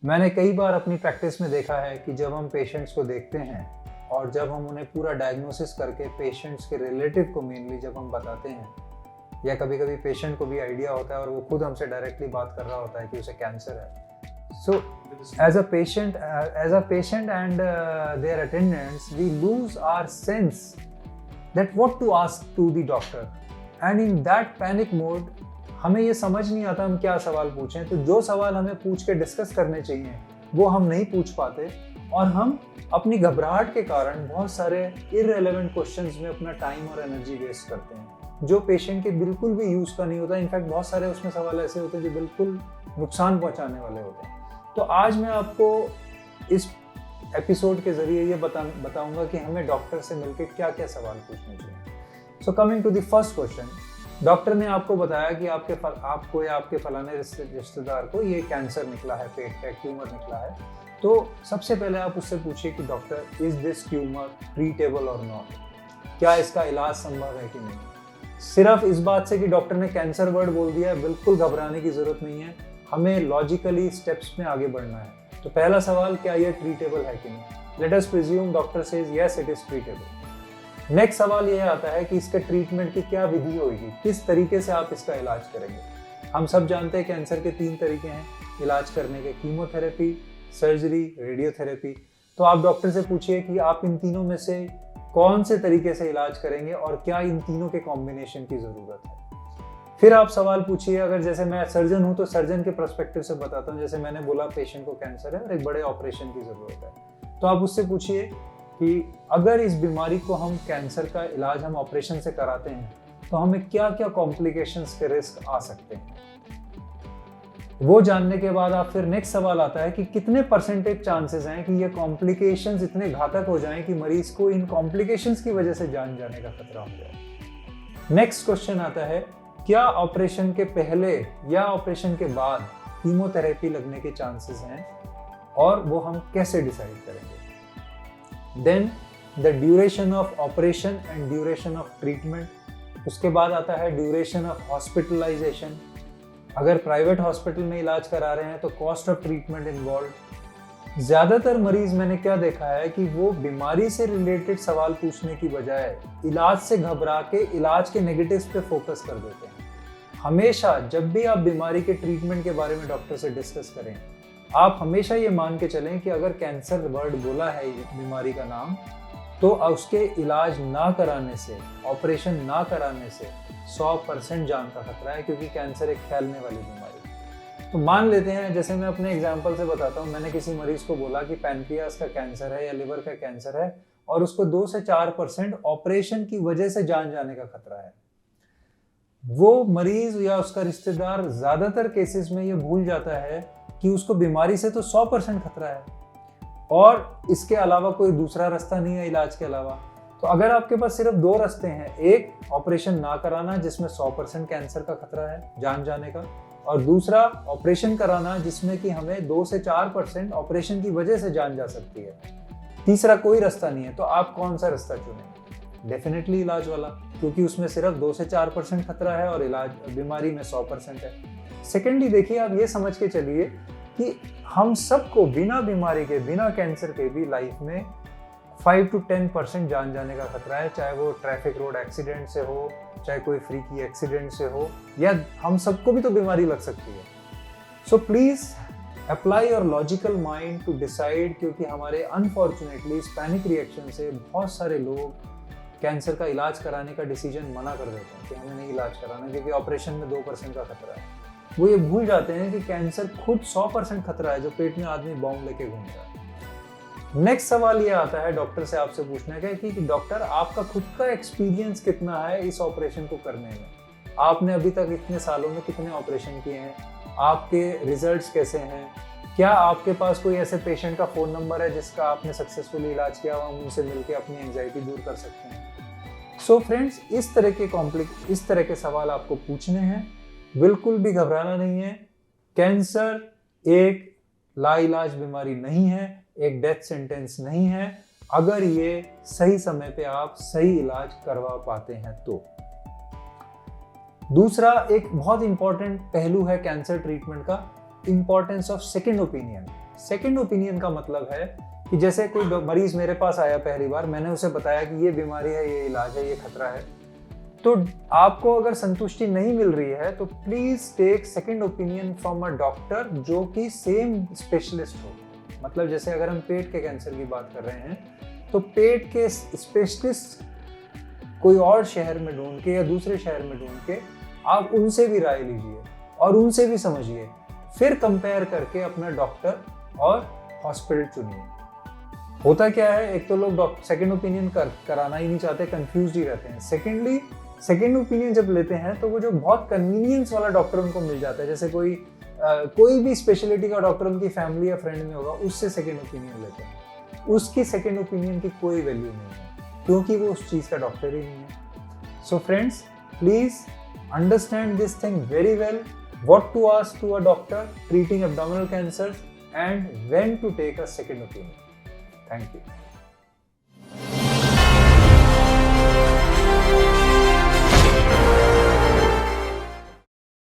मैंने कई बार अपनी प्रैक्टिस में देखा है कि जब हम पेशेंट्स को देखते हैं और जब हम उन्हें पूरा डायग्नोसिस करके पेशेंट्स के रिलेटिव को मेनली जब हम बताते हैं, या कभी कभी पेशेंट को भी आइडिया होता है और वो खुद हमसे डायरेक्टली बात कर रहा होता है कि उसे कैंसर है। So as a patient and their attendants we lose our sense that what to ask to the doctor, and in that panic mode हमें ये समझ नहीं आता हम क्या सवाल पूछें। तो जो सवाल हमें पूछ के डिस्कस करने चाहिए वो हम नहीं पूछ पाते और हम अपनी घबराहट के कारण बहुत सारे इररिलेवेंट क्वेश्चंस में अपना टाइम और एनर्जी वेस्ट करते हैं जो पेशेंट के बिल्कुल भी यूज़ का नहीं होता। इनफैक्ट बहुत सारे उसमें सवाल ऐसे होते हैं जो बिल्कुल नुकसान पहुंचाने वाले होते हैं। तो आज मैं आपको इस एपिसोड के ज़रिए ये बताऊंगा कि हमें डॉक्टर से मिलकर क्या क्या सवाल पूछने चाहिए। So coming to the first question, doctor ने आपको बताया कि आपको या आपके फलाने रिश्तेदार को ये कैंसर निकला है, पेट का ट्यूमर निकला है। तो सबसे पहले आप उससे पूछिए कि doctor, is this tumour treatable और नॉट, क्या इसका इलाज संभव है कि नहीं। सिर्फ इस बात से कि डॉक्टर ने कैंसर वर्ड बोल दिया है बिल्कुल घबराने की जरूरत नहीं है, हमें लॉजिकली स्टेप्स में आगे बढ़ना है। तो पहला सवाल, क्या ये ट्रीटेबल है कि नहीं। Let us presume doctor says yes it is treatable. Next सवाल यह आता है कि इसके ट्रीटमेंट की क्या विधि होगी, किस तरीके से आप इसका इलाज करेंगे। हम सब जानते हैं कैंसर के 3 तरीके हैं इलाज करने के, कीमोथेरेपी, सर्जरी, रेडियोथेरेपी। तो आप डॉक्टर से पूछिए कि आप इन तीनों में से कौन से तरीके से इलाज करेंगे और क्या इन तीनों के कॉम्बिनेशन की ज़रूरत है। फिर आप सवाल पूछिए, अगर जैसे मैं सर्जन हूँ तो सर्जन के पर्सपेक्टिव से बताता हूँ। जैसे मैंने बोला पेशेंट को कैंसर है और एक बड़े ऑपरेशन की ज़रूरत है, तो आप उससे पूछिए कि अगर इस बीमारी को हम कैंसर का इलाज हम ऑपरेशन से कराते हैं तो हमें क्या क्या कॉम्प्लिकेशंस के रिस्क आ सकते हैं। वो जानने के बाद आप फिर नेक्स्ट सवाल आता है कि कितने परसेंटेज चांसेस हैं कि ये कॉम्प्लिकेशंस इतने घातक हो जाएं कि मरीज को इन कॉम्प्लिकेशंस की वजह से जान जाने का खतरा हो जाए। नेक्स्ट क्वेश्चन आता है, क्या ऑपरेशन के पहले या ऑपरेशन के बाद कीमोथेरेपी लगने के चांसेस हैं और वो हम कैसे डिसाइड करेंगे। Then the duration of operation and duration of treatment. उसके बाद आता है ड्यूरेशन ऑफ हॉस्पिटलाइजेशन। अगर प्राइवेट हॉस्पिटल में इलाज करा रहे हैं तो कॉस्ट ऑफ ट्रीटमेंट इन्वॉल्व। ज़्यादातर मरीज मैंने क्या देखा है कि वो बीमारी से रिलेटेड सवाल पूछने की बजाय इलाज से घबरा के इलाज के नेगेटिव्स पे फोकस कर देते हैं। हमेशा जब भी आप बीमारी के ट्रीटमेंट के बारे में डॉक्टर से डिस्कस करें, आप हमेशा ये मान के चलें कि अगर कैंसर वर्ड बोला है बीमारी का नाम, तो उसके इलाज ना कराने से, ऑपरेशन ना कराने से 100% जान का खतरा है, क्योंकि कैंसर एक फैलने वाली बीमारी है। तो मान लेते हैं, जैसे मैं अपने एग्जांपल से बताता हूँ, मैंने किसी मरीज को बोला कि पैनक्रियास का कैंसर है या लिवर का कैंसर है और उसको 2 से 4% ऑपरेशन की वजह से जान जाने का खतरा है। वो मरीज या उसका रिश्तेदार ज्यादातर केसेस में ये भूल जाता है कि उसको बीमारी से तो 100% खतरा है और इसके अलावा कोई दूसरा रास्ता नहीं है इलाज के अलावा। तो अगर आपके पास सिर्फ 2 रास्ते हैं, एक ऑपरेशन ना कराना जिसमें 100% कैंसर का खतरा है जान जाने का, और दूसरा ऑपरेशन कराना जिसमें कि हमें 2 से 4% ऑपरेशन की वजह से जान जा सकती है, तीसरा कोई रास्ता नहीं है। तो आप कौन सा रास्ता चुनेंगे। डेफिनेटली इलाज वाला, क्योंकि उसमें सिर्फ 2 से 4% खतरा है और इलाज बीमारी में 100% है। सेकेंडली देखिए, आप ये समझ के चलिए कि हम सबको बिना बीमारी के, बिना कैंसर के भी लाइफ में 5 to 10% जान जाने का खतरा है, चाहे वो ट्रैफिक रोड एक्सीडेंट से हो, चाहे कोई फ्रीकी एक्सीडेंट से हो, या हम सबको भी तो बीमारी लग सकती है। So please apply your logical mind to decide, क्योंकि हमारे अनफॉर्चुनेटली इस पैनिक रिएक्शन से बहुत सारे लोग कैंसर का इलाज कराने का डिसीजन मना कर देते हैं कि हमें नहीं इलाज कराना क्योंकि ऑपरेशन में 2% का खतरा है। वो ये भूल जाते हैं कि कैंसर खुद 100% खतरा है जो पेट में आदमी बॉम्ब लेके घूम रहा है। नेक्स्ट सवाल ये आता है डॉक्टर से आपसे पूछने का कि डॉक्टर, आपका खुद का एक्सपीरियंस कितना है इस ऑपरेशन को करने में। आपने अभी तक इतने सालों में कितने ऑपरेशन किए हैं, आपके रिजल्ट्स कैसे हैं, क्या आपके पास कोई ऐसे पेशेंट का फ़ोन नंबर है जिसका आपने सक्सेसफुली इलाज किया हुआ, हम उनसे मिलकर अपनी एंजाइटी दूर कर सकते हैं। सो फ्रेंड्स, इस तरह के सवाल आपको पूछने हैं, बिल्कुल भी घबराना नहीं है। कैंसर एक लाइलाज बीमारी नहीं है, एक डेथ सेंटेंस नहीं है, अगर ये सही समय पे आप सही इलाज करवा पाते हैं तो। दूसरा एक बहुत इंपॉर्टेंट पहलू है कैंसर ट्रीटमेंट का, importance of second opinion. Second opinion का मतलब है कि जैसे कोई मरीज मेरे पास आया पहली बार, मैंने उसे बताया कि ये बीमारी है, ये इलाज है, ये खतरा है, तो आपको अगर संतुष्टि नहीं मिल रही है तो please take second opinion from a doctor जो कि सेम स्पेशलिस्ट हो। मतलब जैसे अगर हम पेट के कैंसर की बात कर रहे हैं तो पेट के स्पेशलिस्ट कोई और शहर में ढूंढ के या दूसरे शहर में ढूंढ के आप उनसे भी राय लीजिए और उनसे भी समझिए, फिर कंपेयर करके अपना डॉक्टर और हॉस्पिटल चुनिए। होता क्या है, एक तो लोग सेकंड ओपिनियन कराना ही नहीं चाहते, कंफ्यूज ही रहते हैं। सेकेंडली सेकंड ओपिनियन जब लेते हैं तो वो जो बहुत कन्वीनियंस वाला डॉक्टर उनको मिल जाता है, जैसे कोई भी स्पेशलिटी का डॉक्टर उनकी फैमिली या फ्रेंड में होगा, उससे सेकंड ओपिनियन लेते हैं। उसकी सेकंड ओपिनियन की कोई वैल्यू नहीं है क्योंकि वो उस चीज़ का डॉक्टर ही नहीं है। So friends, please understand this thing very well, what to ask to a doctor treating abdominal cancers and when to take a second opinion. Thank you.